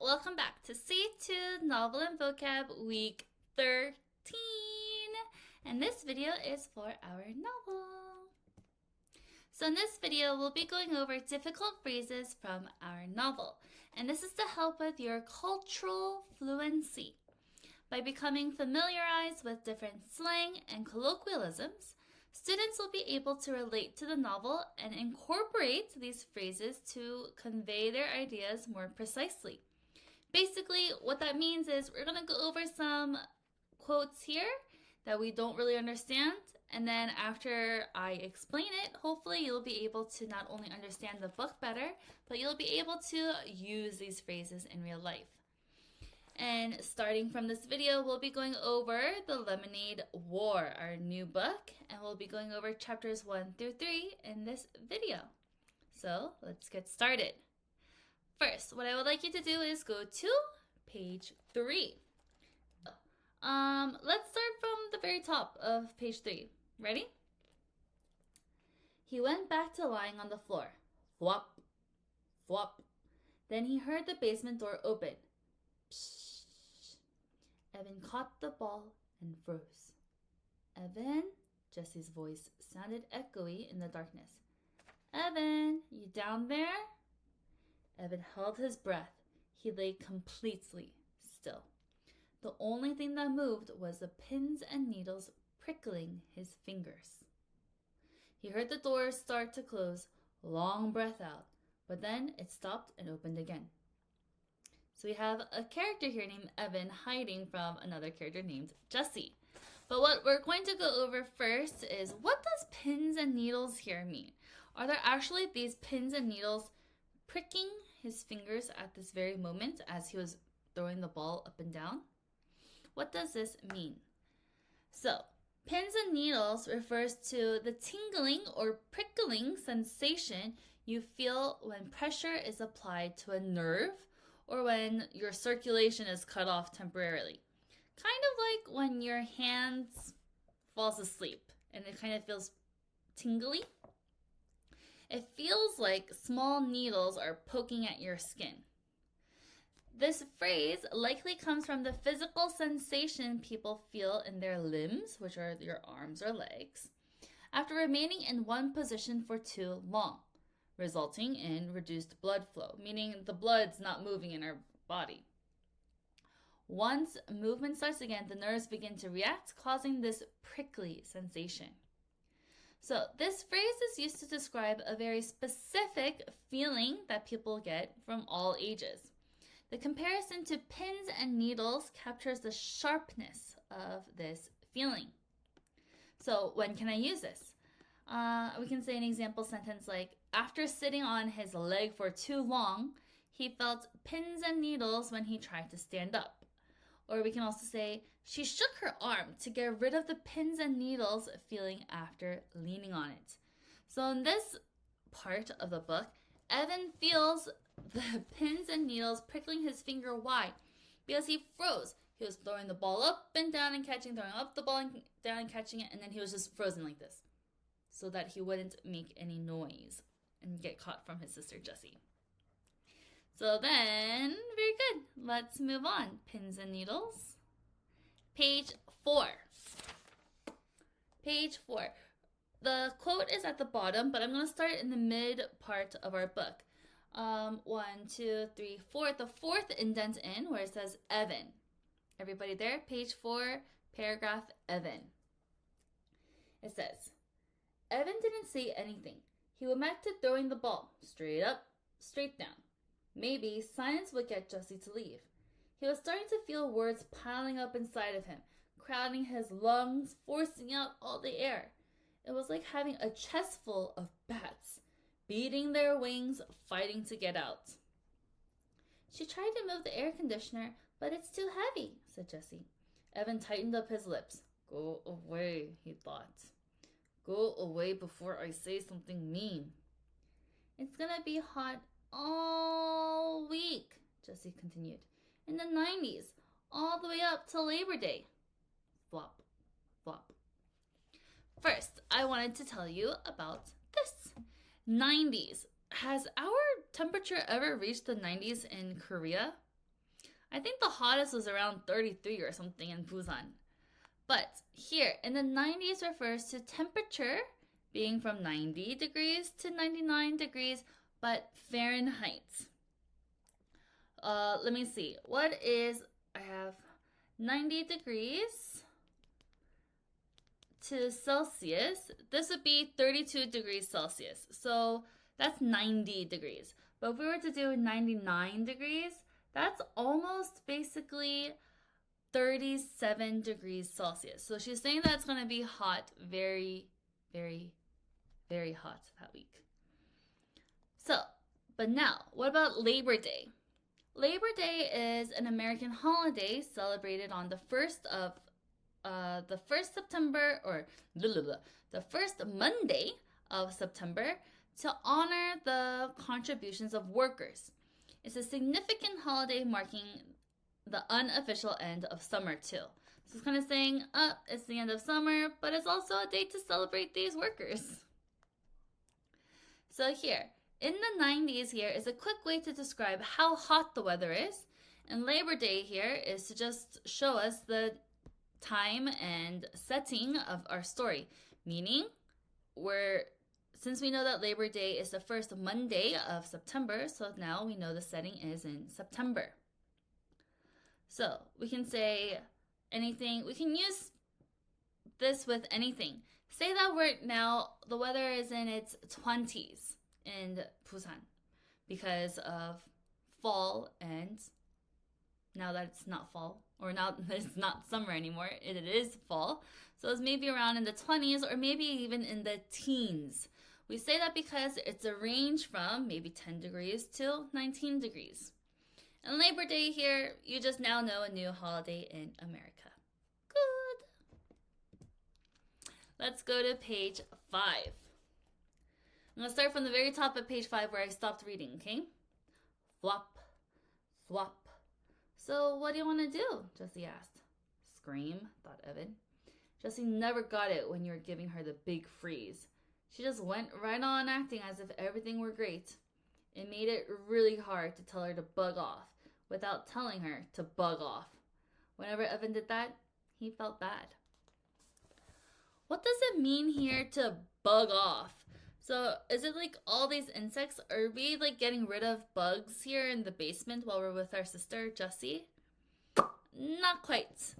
welcome back to C2 Novel and Vocab Week 13. And this video is for our novel. So in this video, we'll be going over difficult phrases from our novel. And this is to help with your cultural fluency. By becoming familiarized with different slang and colloquialisms, students will be able to relate to the novel and incorporate these phrases to convey their ideas more precisely. Basically, what that means is we're going to go over some quotes here that we don't really understand, and then after I explain it, hopefully you'll be able to not only understand the book better, but you'll be able to use these phrases in real life. And starting from this video, we'll be going over The Lemonade War, our new book, and we'll be going over chapters 1 through 3 in this video. So let's get started. First, what I would like you to do is go to page 3. Let's start from the very top of page 3. Ready? He went back to lying on the floor. Flop, flop. Then he heard the basement door open. Psh. Evan caught the ball and froze. Evan? Jesse's voice sounded echoey in the darkness. Evan, you down there? Evan held his breath. He lay completely still. The only thing that moved was the pins and needles prickling his fingers. He heard the door start to close, long breath out, but then it stopped and opened again. So we have a character here named Evan hiding from another character named Jesse. But what we're going to go over first is, what does pins and needles here mean? Are there actually these pins and needles pricking his fingers at this very moment as he was throwing the ball up and down? What does this mean? So, pins and needles refers to the tingling or prickling sensation you feel when pressure is applied to a nerve or when your circulation is cut off temporarily. Kind of like when your hands falls asleep and it kind of feels tingly. It feels like small needles are poking at your skin. This phrase likely comes from the physical sensation people feel in their limbs, which are your arms or legs, after remaining in one position for too long, resulting in reduced blood flow, meaning the blood's not moving in our body. Once movement starts again, the nerves begin to react, causing this prickly sensation. So this phrase is used to describe a very specific feeling that people get from all ages. The comparison to pins and needles captures the sharpness of this feeling. So when can I use this? We can say an example sentence like, after sitting on his leg for too long, he felt pins and needles when he tried to stand up. Or we can also say, she shook her arm to get rid of the pins and needles feeling after leaning on it. So in this part of the book, Evan feels the pins and needles prickling his finger. Why? Because he froze. He was throwing the ball up and down and catching, throwing up the ball and down and catching it, and then he was just frozen like this so that he wouldn't make any noise and get caught from his sister Jessie. So then, very good. Let's move on. Pins and needles. Page 4. Page 4. The quote is at the bottom, but I'm going to start in the mid part of our book. 1, 2, 3, 4. The fourth indent in where it says Evan. Everybody there? Page 4, paragraph Evan. It says, Evan didn't say anything. He went back to throwing the ball. Straight up, straight down. Maybe silence would get Jesse to leave. He was starting to feel words piling up inside of him, crowding his lungs, forcing out all the air. It was like having a chest full of bats, beating their wings, fighting to get out. She tried to move the air conditioner, but it's too heavy, said Jesse. Evan tightened up his lips. Go away, he thought. Go away before I say something mean. It's gonna be hot all week, Jesse continued. In the 90s, all the way up to Labor Day. Flop, flop. First, I wanted to tell you about this. 90s. Has our temperature ever reached the 90s in Korea? I think the hottest was around 33 or something in Busan. But here, in the 90s refers to temperature being from 90 degrees to 99 degrees, but Fahrenheit. Let me see. I have 90 degrees to Celsius. This would be 32 degrees Celsius. So that's 90 degrees. But if we were to do 99 degrees, that's almost basically 37 degrees Celsius. So she's saying that it's going to be hot, very, very, very hot that week. So, but now, what about Labor Day? Labor Day is an American holiday celebrated on the 1st September, or the first Monday of September, to honor the contributions of workers. It's a significant holiday marking the unofficial end of summer too. So it's kind of saying, it's the end of summer, but it's also a day to celebrate these workers. So here, in the 90s here is a quick way to describe how hot the weather is. And Labor Day here is to just show us the time and setting of our story. Meaning, since we know that Labor Day is the first Monday of September, so now we know the setting is in September. So we can say anything. We can use this with anything. Say that the weather is in its 20s in Busan because of fall, and now that it's not fall, or now that it's not summer anymore, it is fall. So it's maybe around in the 20s or maybe even in the teens. We say that because it's a range from maybe 10 degrees to 19 degrees. And Labor Day here, you just now know a new holiday in America. Good. Let's go to page 5. I'm going to start from the very top of page 5 where I stopped reading, okay? Flop, flop. So what do you want to do? Jessie asked. Scream, thought Evan. Jessie never got it when you were giving her the big freeze. She just went right on acting as if everything were great. It made it really hard to tell her to bug off without telling her to bug off. Whenever Evan did that, he felt bad. What does it mean here to bug off? So is it like all these insects? Are we like getting rid of bugs here in the basement while we're with our sister, Jessie? Not quite.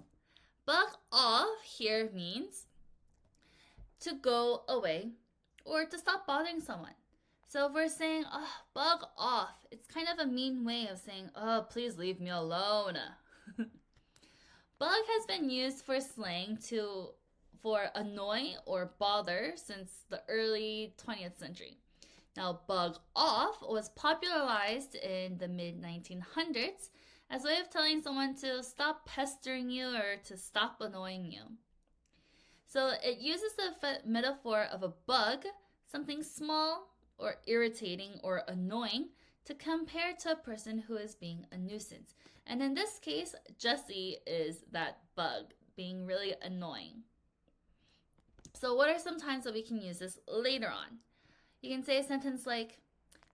Bug off here means to go away or to stop bothering someone. So if we're saying, bug off, it's kind of a mean way of saying, please leave me alone. Bug has been used for slang for annoy or bother since the early 20th century. Now, bug off was popularized in the mid-1900s as a way of telling someone to stop pestering you or to stop annoying you. So it uses the metaphor of a bug, something small or irritating or annoying, to compare to a person who is being a nuisance. And in this case, Jessie is that bug, being really annoying. So what are some times that we can use this later on? You can say a sentence like,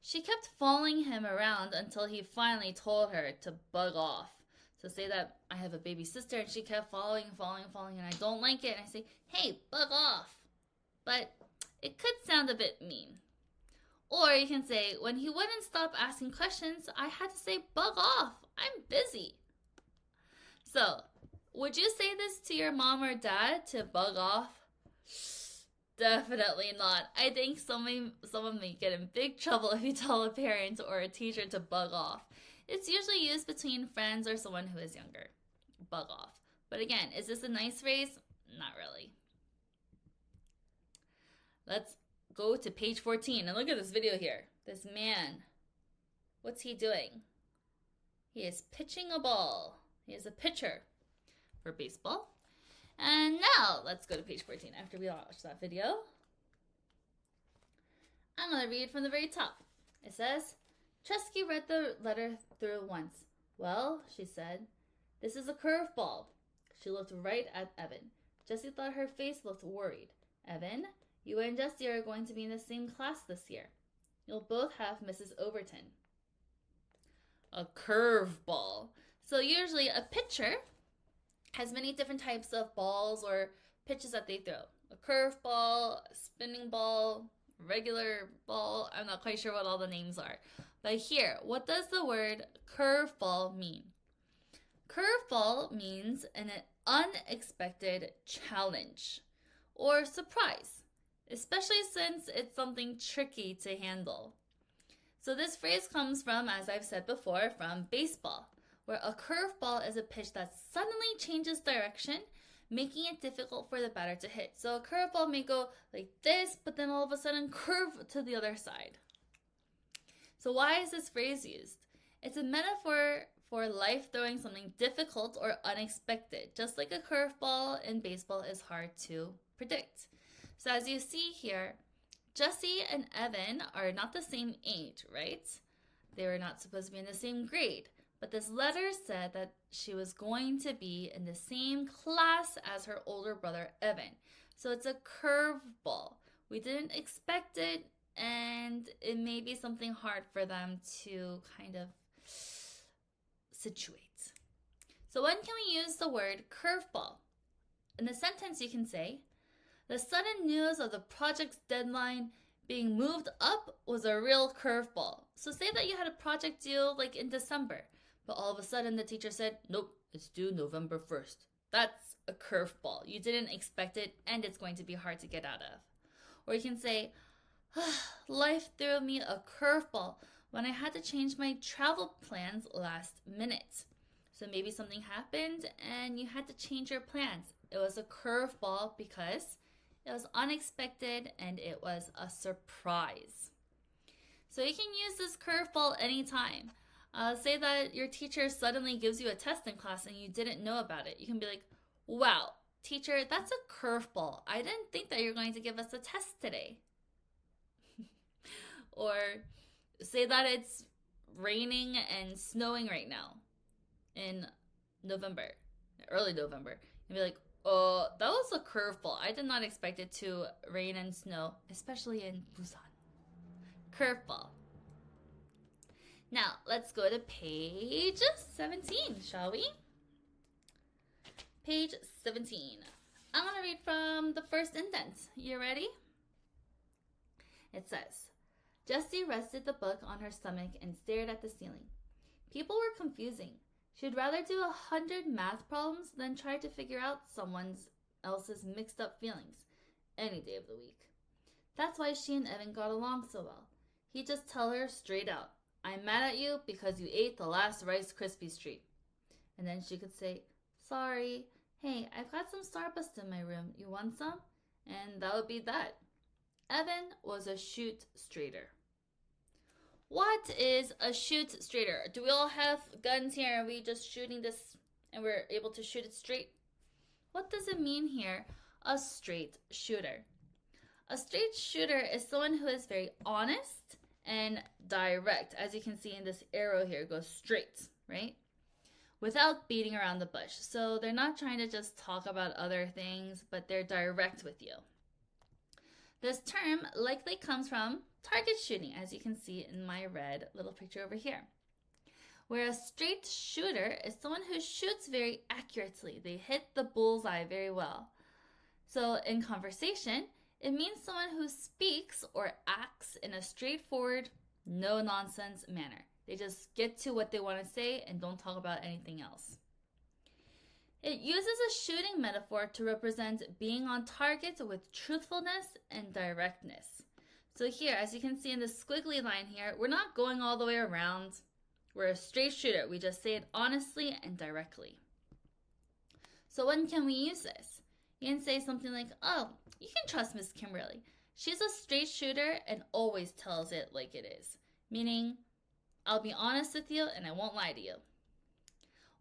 she kept following him around until he finally told her to bug off. So say that I have a baby sister and she kept following, and I don't like it. And I say, hey, bug off. But it could sound a bit mean. Or you can say, when he wouldn't stop asking questions, I had to say, bug off. I'm busy. So, would you say this to your mom or dad to bug off? Definitely not. I think someone may get in big trouble if you tell a parent or a teacher to bug off. It's usually used between friends or someone who is younger. Bug off. But again, is this a nice phrase? Not really. Let's go to page 14 and look at this video here. This man, what's he doing? He is pitching a ball. He is a pitcher for baseball. And now, let's go to page 14 after we watch that video. I'm going to read from the very top. It says, Chesky read the letter through once. Well, she said, this is a curveball. She looked right at Evan. Jessie thought her face looked worried. Evan, you and Jessie are going to be in the same class this year. You'll both have Mrs. Overton. A curveball. So usually a pitcher has many different types of balls or pitches that they throw. A curve ball, a spinning ball, regular ball. I'm not quite sure what all the names are. But here, what does the word curveball mean? Curveball means an unexpected challenge or surprise, especially since it's something tricky to handle. So this phrase comes from, as I've said before, from baseball, where a curveball is a pitch that suddenly changes direction, making it difficult for the batter to hit. So a curveball may go like this, but then all of a sudden curve to the other side. So why is this phrase used? It's a metaphor for life throwing something difficult or unexpected, just like a curveball in baseball is hard to predict. So as you see here, Jesse and Evan are not the same age, right? They were not supposed to be in the same grade, but this letter said that she was going to be in the same class as her older brother, Evan. So it's a curveball. We didn't expect it, and it may be something hard for them to kind of situate. So when can we use the word curveball? In the sentence you can say, the sudden news of the project's deadline being moved up was a real curveball. So say that you had a project due like in December, but all of a sudden the teacher said, nope, it's due November 1st. That's a curveball. You didn't expect it, and it's going to be hard to get out of. Or you can say, life threw me a curveball when I had to change my travel plans last minute. So maybe something happened and you had to change your plans. It was a curveball because it was unexpected and it was a surprise. So you can use this curveball anytime. Say that your teacher suddenly gives you a test in class and you didn't know about it. You can be like, wow, teacher, that's a curveball. I didn't think that you're going to give us a test today. Or say that it's raining and snowing right now in November, early November. You'll be like, oh, that was a curveball. I did not expect it to rain and snow, especially in Busan. Curveball. Now, let's go to page 17, shall we? Page 17. I'm going to read from the first indent. You ready? It says, Jessie rested the book on her stomach and stared at the ceiling. People were confusing. She'd rather do 100 math problems than try to figure out someone else's mixed up feelings any day of the week. That's why she and Evan got along so well. He'd just tell her straight out, I'm mad at you because you ate the last Rice Krispies treat. And then she could say, sorry, hey, I've got some Starburst in my room. You want some? And that would be that. Evan was a shoot straighter. What is a shoot straighter? Do we all have guns here? Are we just shooting this and we're able to shoot it straight? What does it mean here, a straight shooter? A straight shooter is someone who is very honest and direct. As you can see in this arrow here, it goes straight, right? Without beating around the bush. So they're not trying to just talk about other things, but they're direct with you. This term likely comes from target shooting, as you can see in my red little picture over here. Where a straight shooter is someone who shoots very accurately. They hit the bullseye very well. So in conversation, it means someone who speaks or acts in a straightforward, no-nonsense manner. They just get to what they want to say and don't talk about anything else. It uses a shooting metaphor to represent being on target with truthfulness and directness. So here, as you can see in the squiggly line here, we're not going all the way around. We're a straight shooter. We just say it honestly and directly. So when can we use this? You can say something like, oh, you can trust Miss Kimberly. She's a straight shooter and always tells it like it is. Meaning, I'll be honest with you and I won't lie to you.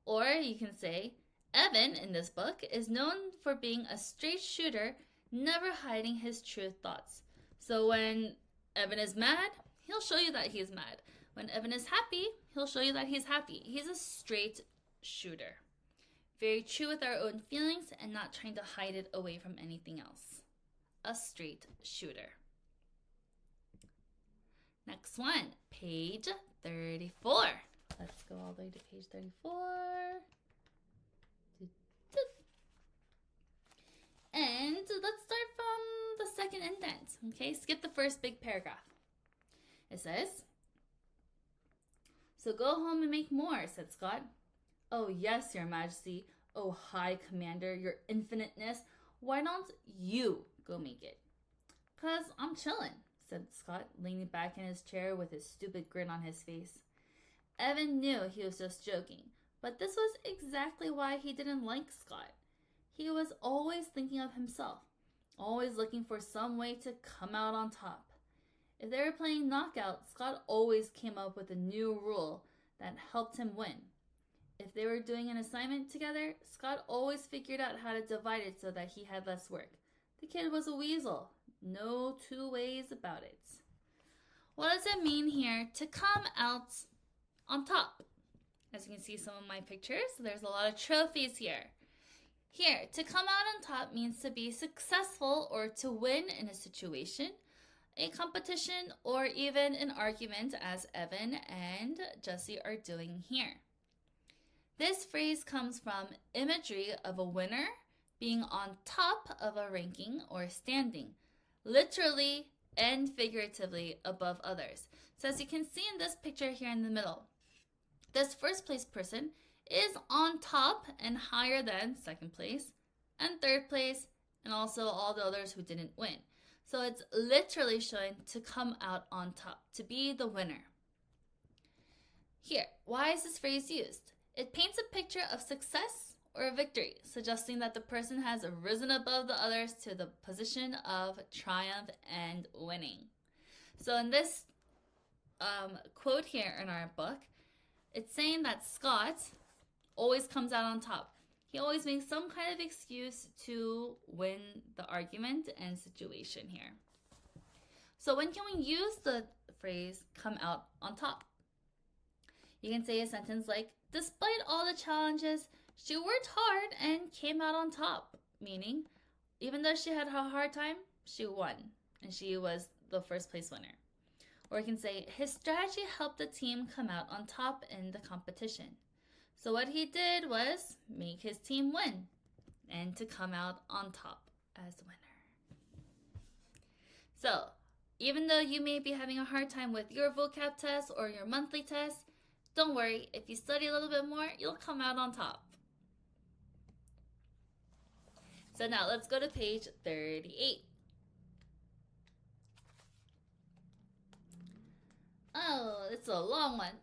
Or you can say, Evan, in this book, is known for being a straight shooter, never hiding his true thoughts. So when Evan is mad, he'll show you that he's mad. When Evan is happy, he'll show you that he's happy. He's a straight shooter. Very true with our own feelings and not trying to hide it away from anything else. A straight shooter. Next one, page 34. Let's go all the way to page 34. Okay, skip the first big paragraph. It says, "So go home and make more," said Scott. "Oh, yes, Your Majesty. Oh, High Commander, Your Infiniteness. Why don't you go make it?" "'Cause I'm chillin'," said Scott, leaning back in his chair with his stupid grin on his face. Evan knew he was just joking, but this was exactly why he didn't like Scott. He was always thinking of himself, always looking for some way to come out on top. If they were playing knockout, Scott always came up with a new rule that helped him win. If they were doing an assignment together, Scott always figured out how to divide it so that he had less work. The kid was a weasel. No two ways about it. What does it mean here to come out on top? As you can see some of my pictures, there's a lot of trophies here. Here, to come out on top means to be successful or to win in a situation, a competition, or even an argument, as Evan and Jesse are doing here. This phrase comes from imagery of a winner being on top of a ranking or standing, literally and figuratively above others. So as you can see in this picture here in the middle, this first place person is on top and higher than second place and third place and also all the others who didn't win. So it's literally showing to come out on top, to be the winner. Here, why is this phrase used? It paints a picture of success or victory, suggesting that the person has risen above the others to the position of triumph and winning. So in this quote here in our book, it's saying that Scott always comes out on top. He always makes some kind of excuse to win the argument and situation here. So when can we use the phrase come out on top? You can say a sentence like, "Despite all the challenges, she worked hard and came out on top," meaning even though she had a hard time, she won and she was the first place winner. Or you can say, "His strategy helped the team come out on top in the competition." So what he did was make his team win and to come out on top as the winner. So even though you may be having a hard time with your vocab test or your monthly test, don't worry. If you study a little bit more, you'll come out on top. So now let's go to page 38. Oh, it's a long one.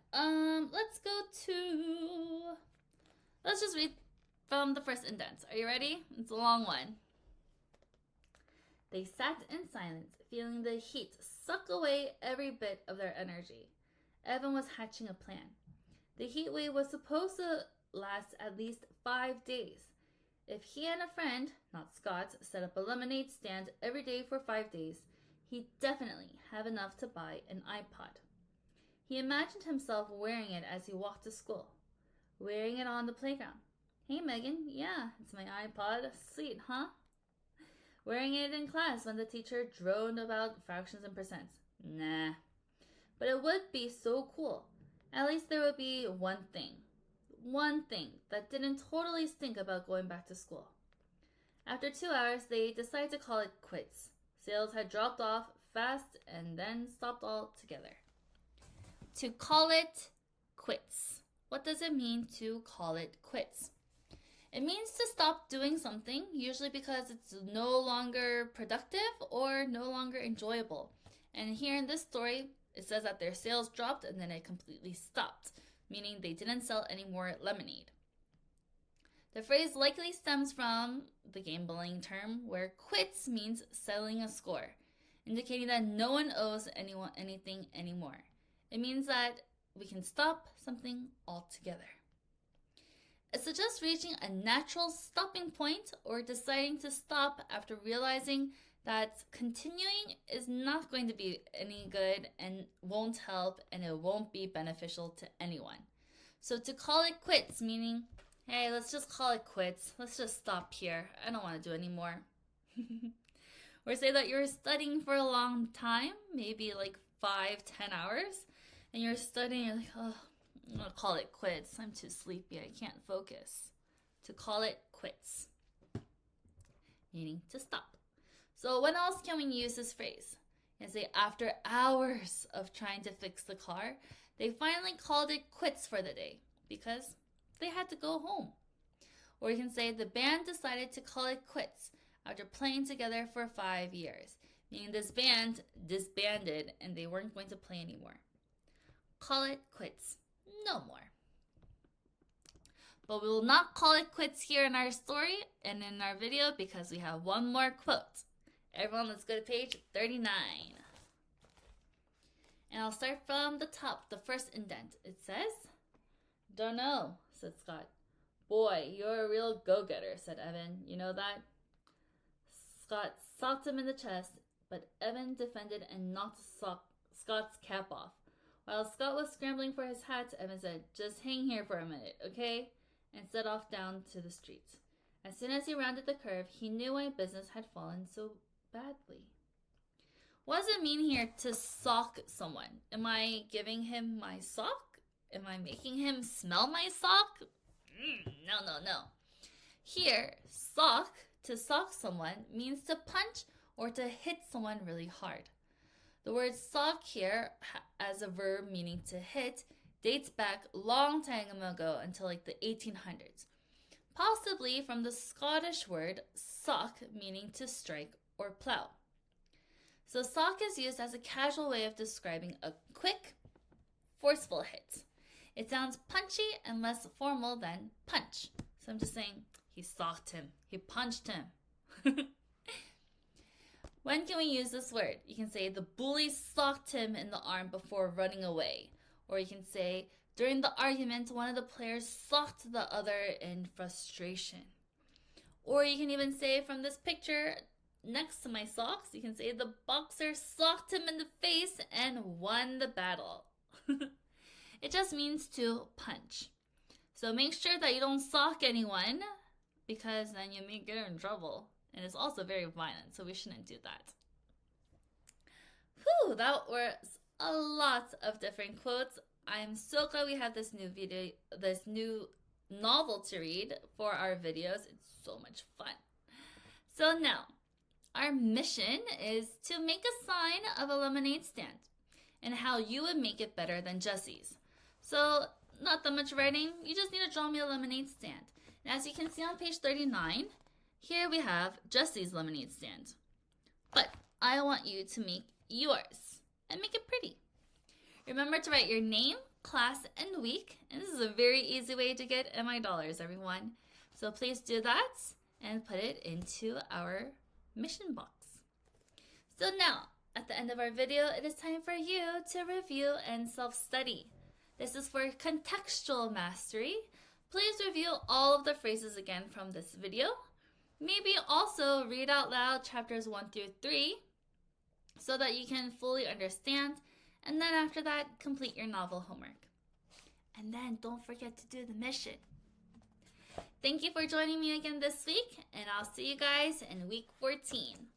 Let's just read from the first indent. Are you ready? It's a long one. They sat in silence, feeling the heat suck away every bit of their energy. Evan was hatching a plan. The heat wave was supposed to last at least 5 days. If he and a friend, not Scott, set up a lemonade stand every day for 5 days, he'd definitely have enough to buy an iPod. He imagined himself wearing it as he walked to school, wearing it on the playground. "Hey, Megan, yeah, it's my iPod. Sweet, huh?" Wearing it in class when the teacher droned about fractions and percents. Nah. But it would be so cool. At least there would be one thing that didn't totally stink about going back to school. After 2 hours, they decided to call it quits. Sales had dropped off fast and then stopped altogether. To call it quits. What does it mean to call it quits? It means to stop doing something, usually because it's no longer productive or no longer enjoyable. And here in this story, it says that their sales dropped and then it completely stopped, meaning they didn't sell any more lemonade. The phrase likely stems from the game bowling term where quits means settling a score, indicating that no one owes anyone anything anymore. It means that we can stop something altogether. It suggests reaching a natural stopping point or deciding to stop after realizing that continuing is not going to be any good and won't help and it won't be beneficial to anyone. So to call it quits, meaning, hey, let's just call it quits. Let's just stop here. I don't want to do anymore. Or say that you're studying for a long time, maybe like 5-10 hours, and you're studying, you're like, oh, I'm going to call it quits. I'm too sleepy. I can't focus. To call it quits, meaning to stop. So when else can we use this phrase? And say after hours of trying to fix the car, they finally called it quits for the day because they had to go home. Or you can say the band decided to call it quits after playing together for 5 years, meaning this band disbanded and they weren't going to play anymore. Call it quits. No more. But we will not call it quits here in our story and in our video because we have one more quote. Everyone, let's go to page 39. And I'll start from the top, the first indent. It says, "Dunno," said Scott. "Boy, you're a real go-getter," said Evan. "You know that?" Scott socked him in the chest, but Evan defended and knocked Scott's cap off. While Scott was scrambling for his hat, Evan said, "Just hang here for a minute, okay?" and set off down to the street. As soon as he rounded the curve, he knew why business had fallen so badly. What does it mean here to sock someone? Am I giving him my sock? Am I making him smell my sock? No. Here, to sock someone means to punch or to hit someone really hard. The word sock here, as a verb meaning to hit, dates back a long time ago until like the 1800s. Possibly from the Scottish word sock, meaning to strike or plow. So sock is used as a casual way of describing a quick, forceful hit. It sounds punchy and less formal than punch. So I'm just saying, he socked him. He punched him. When can we use this word? You can say, the bully socked him in the arm before running away. Or you can say, during the argument, one of the players socked the other in frustration. Or you can even say from this picture next to my socks, you can say the boxer socked him in the face and won the battle. It just means to punch. So make sure that you don't sock anyone because then you may get in trouble. And it's also very violent, so we shouldn't do that. Whew, that was a lot of different quotes. I'm so glad we have this new novel to read for our videos. It's so much fun. So now, our mission is to make a sign of a lemonade stand and how you would make it better than Jesse's. So, not that much writing. You just need to draw me a lemonade stand. And as you can see on page 39, here we have Jesse's lemonade stand. But I want you to make yours and make it pretty. Remember to write your name, class, and week. And this is a very easy way to get MI dollars, everyone. So please do that and put it into our mission box. So now, at the end of our video, it is time for you to review and self-study. This is for contextual mastery. Please review all of the phrases again from this video. Maybe also read out loud chapters 1 through 3 so that you can fully understand. And then after that, complete your novel homework. And then don't forget to do the mission. Thank you for joining me again this week, and I'll see you guys in week 14.